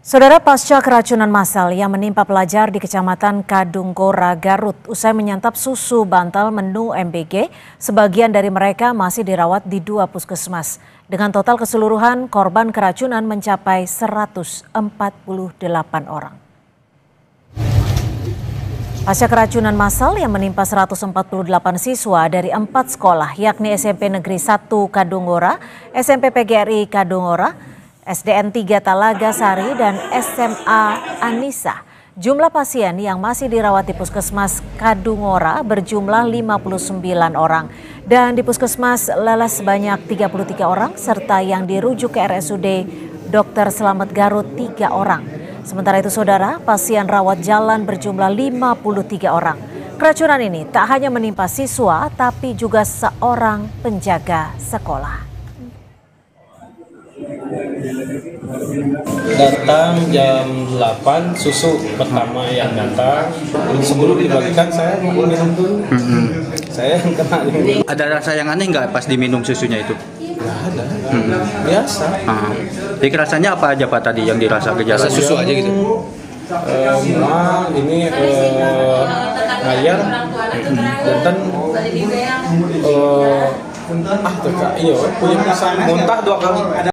Saudara, pasca keracunan massal yang menimpa pelajar di Kecamatan Kadunggora, Garut, usai menyantap susu bantal menu MBG, sebagian dari mereka masih dirawat di 2 puskesmas. Dengan total keseluruhan korban keracunan mencapai 148 orang. Pasca keracunan massal yang menimpa 148 siswa dari 4 sekolah, yakni SMP Negeri 1 Kadunggora, SMP PGRI Kadunggora, SDN 3 Talaga Sari, dan SMA Anissa. Jumlah pasien yang masih dirawat di Puskesmas Kadunggora berjumlah 59 orang. Dan di Puskesmas Leles sebanyak 33 orang, serta yang dirujuk ke RSUD Dr. Slamet Garut 3 orang. Sementara itu saudara, pasien rawat jalan berjumlah 53 orang. Keracunan ini tak hanya menimpa siswa, tapi juga seorang penjaga sekolah. Datang jam 8, susu pertama yang datang. Sebelum dibagikan saya minum dulu. Saya yang kena ini. Ada rasa yang aneh nggak pas diminum susunya itu? Nggak ada, biasa. Jadi rasanya apa aja Pak tadi yang dirasa gejala? Rasa susu aja gitu. Ini ngayar, dan iya, punya pisang muntah 2 kali.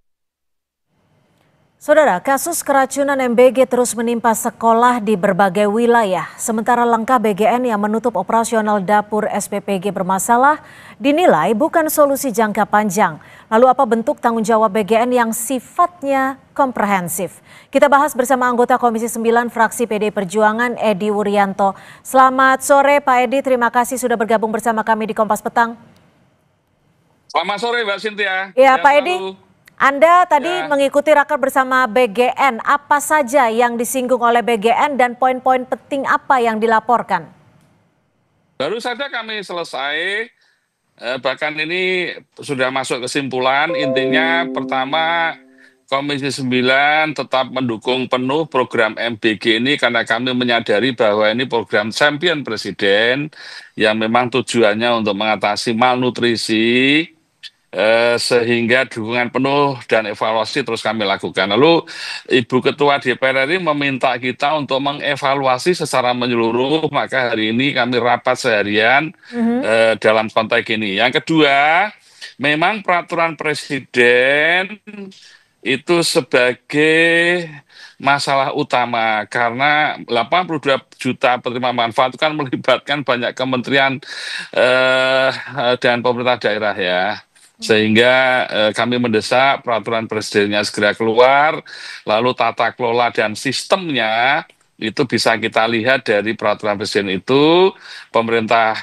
Saudara, kasus keracunan MBG terus menimpa sekolah di berbagai wilayah. Sementara langkah BGN yang menutup operasional dapur SPPG bermasalah dinilai bukan solusi jangka panjang. Lalu apa bentuk tanggung jawab BGN yang sifatnya komprehensif? Kita bahas bersama anggota Komisi 9 fraksi PD Perjuangan, Edi Wuryanto. Selamat sore Pak Edi, terima kasih sudah bergabung bersama kami di Kompas Petang. Selamat sore Mbak Cynthia. Ya Pak Edi. Anda tadi mengikuti raker bersama BGN, apa saja yang disinggung oleh BGN dan poin-poin penting apa yang dilaporkan? Baru saja kami selesai, bahkan ini sudah masuk kesimpulan, intinya pertama Komisi 9 tetap mendukung penuh program MBG ini karena kami menyadari bahwa ini program champion Presiden yang memang tujuannya untuk mengatasi malnutrisi, sehingga dukungan penuh dan evaluasi terus kami lakukan. Lalu Ibu Ketua DPR RI meminta kita untuk mengevaluasi secara menyeluruh, maka hari ini kami rapat seharian dalam konteks ini. Yang kedua, memang peraturan Presiden itu sebagai masalah utama karena 82 juta penerima manfaat itu kan melibatkan banyak kementerian dan pemerintah daerah ya. Sehingga kami mendesak peraturan presidennya segera keluar, lalu tata kelola dan sistemnya itu bisa kita lihat dari peraturan presiden itu, pemerintah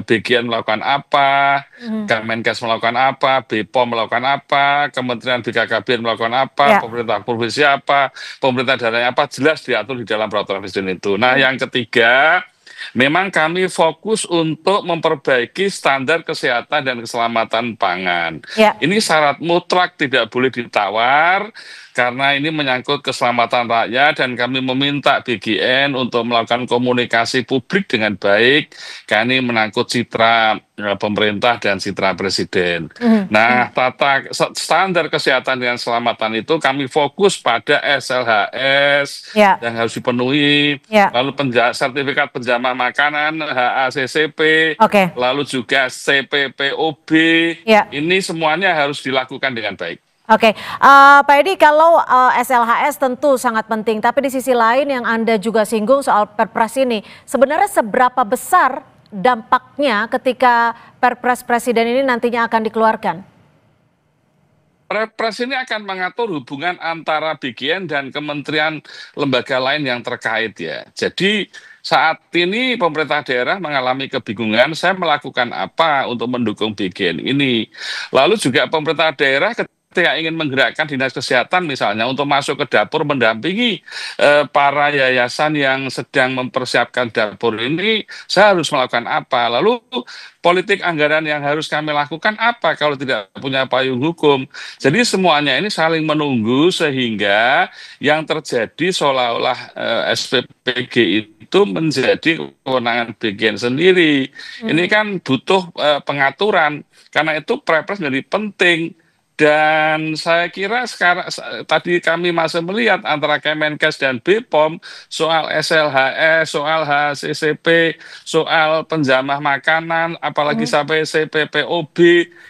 BGN melakukan apa, Kemenkes melakukan apa, BPOM melakukan apa, Kementerian BKKBN melakukan apa, pemerintah provinsi apa, pemerintah daerahnya apa, jelas diatur di dalam peraturan presiden itu. Nah yang ketiga, memang kami fokus untuk memperbaiki standar kesehatan dan keselamatan pangan. Ini syarat mutlak tidak boleh ditawar karena ini menyangkut keselamatan rakyat dan kami meminta BGN untuk melakukan komunikasi publik dengan baik karena ini menyangkut citra pemerintah dan citra presiden. Nah, standar kesehatan dan keselamatan itu kami fokus pada SLHS yang harus dipenuhi, lalu sertifikat penjamah makanan, HACCP, lalu juga CPPOB, ini semuanya harus dilakukan dengan baik. Pak Edi, kalau SLHS tentu sangat penting, tapi di sisi lain yang Anda juga singgung soal Perpres ini, sebenarnya seberapa besar dampaknya ketika Perpres Presiden ini nantinya akan dikeluarkan? Perpres ini akan mengatur hubungan antara BGN dan kementerian lembaga lain yang terkait ya. Jadi saat ini pemerintah daerah mengalami kebingungan, saya melakukan apa untuk mendukung BGN ini. Lalu juga pemerintah daerah ketika ingin menggerakkan dinas kesehatan misalnya untuk masuk ke dapur mendampingi para yayasan yang sedang mempersiapkan dapur ini, saya harus melakukan apa? Lalu politik anggaran yang harus kami lakukan apa kalau tidak punya payung hukum? Jadi semuanya ini saling menunggu sehingga yang terjadi seolah-olah SPPG itu menjadi kewenangan BGN sendiri. Ini kan butuh pengaturan, karena itu Perpres menjadi penting. Dan saya kira sekarang tadi kami masih melihat antara Kemenkes dan BPOM soal SLHS, soal HACCP, soal penjamah makanan, apalagi sampai CPPOB.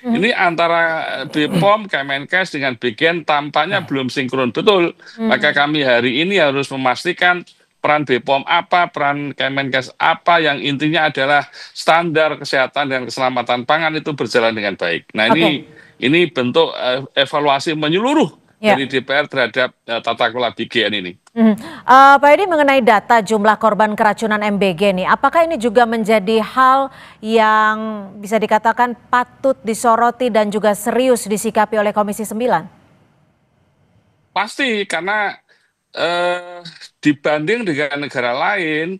Ini antara BPOM, Kemenkes dengan BGN tampaknya belum sinkron betul. Maka kami hari ini harus memastikan peran BPOM apa, peran Kemenkes apa, yang intinya adalah standar kesehatan dan keselamatan pangan itu berjalan dengan baik. Nah, ini bentuk evaluasi menyeluruh dari DPR terhadap tata kelola BGN ini. Pak Edi, mengenai data jumlah korban keracunan MBG nih, apakah ini juga menjadi hal yang bisa dikatakan patut disoroti dan juga serius disikapi oleh Komisi 9? Pasti, karena dibanding dengan negara lain,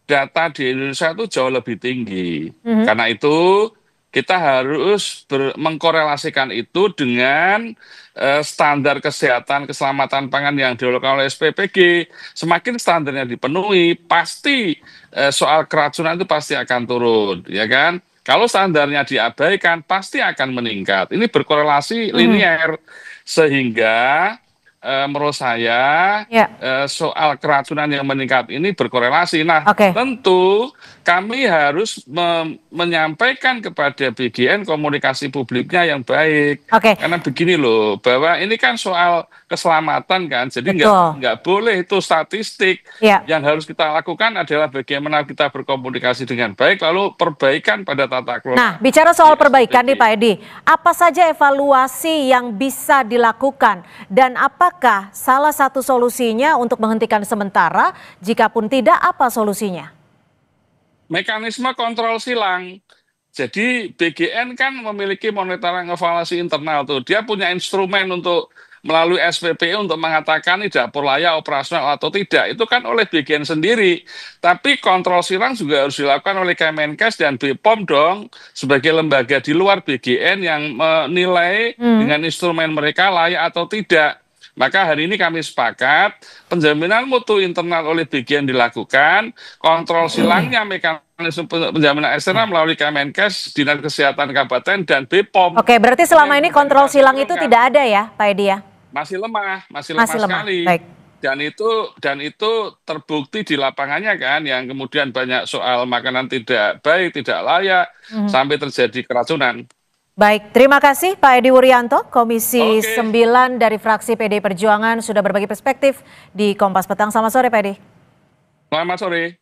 data di Indonesia itu jauh lebih tinggi. Karena itu kita harus mengkorelasikan itu dengan standar kesehatan keselamatan pangan yang dilakukan oleh SPPG. Semakin standarnya dipenuhi, pasti soal keracunan itu pasti akan turun, ya kan? Kalau standarnya diabaikan, pasti akan meningkat. Ini berkorelasi linier, sehingga menurut saya soal keracunan yang meningkat ini berkorelasi. Nah, tentu kami harus menyampaikan kepada BGN komunikasi publiknya yang baik. Karena begini loh, bahwa ini kan soal keselamatan kan, jadi nggak boleh itu statistik. Yang harus kita lakukan adalah bagaimana kita berkomunikasi dengan baik, lalu perbaikan pada tata kelola. Nah, bicara soal perbaikan nih Pak Edi, apa saja evaluasi yang bisa dilakukan dan apakah salah satu solusinya untuk menghentikan sementara? Jikapun tidak, apa solusinya? Mekanisme kontrol silang. Jadi BGN kan memiliki monitoring evaluasi internal tuh. Dia punya instrumen untuk melalui SPPU untuk mengatakan ini dapur layak operasional atau tidak. Itu kan oleh BGN sendiri. Tapi kontrol silang juga harus dilakukan oleh Kemenkes dan BPOM dong, sebagai lembaga di luar BGN yang menilai dengan instrumen mereka layak atau tidak. Maka hari ini kami sepakat penjaminan mutu internal oleh BGN dilakukan, kontrol silangnya mekanisme penjaminan eksternal melalui Kemenkes, Dinas Kesehatan Kabupaten, dan BPOM. Berarti selama ini kontrol silang itu tidak ada ya Pak Edi ya? Masih lemah sekali. Baik. Dan itu terbukti di lapangannya kan, yang kemudian banyak soal makanan tidak baik, tidak layak, sampai terjadi keracunan. Baik, terima kasih Pak Edi Wuryanto, Komisi 9 dari fraksi PDI Perjuangan sudah berbagi perspektif di Kompas Petang. Selamat sore Pak Edi. Selamat sore.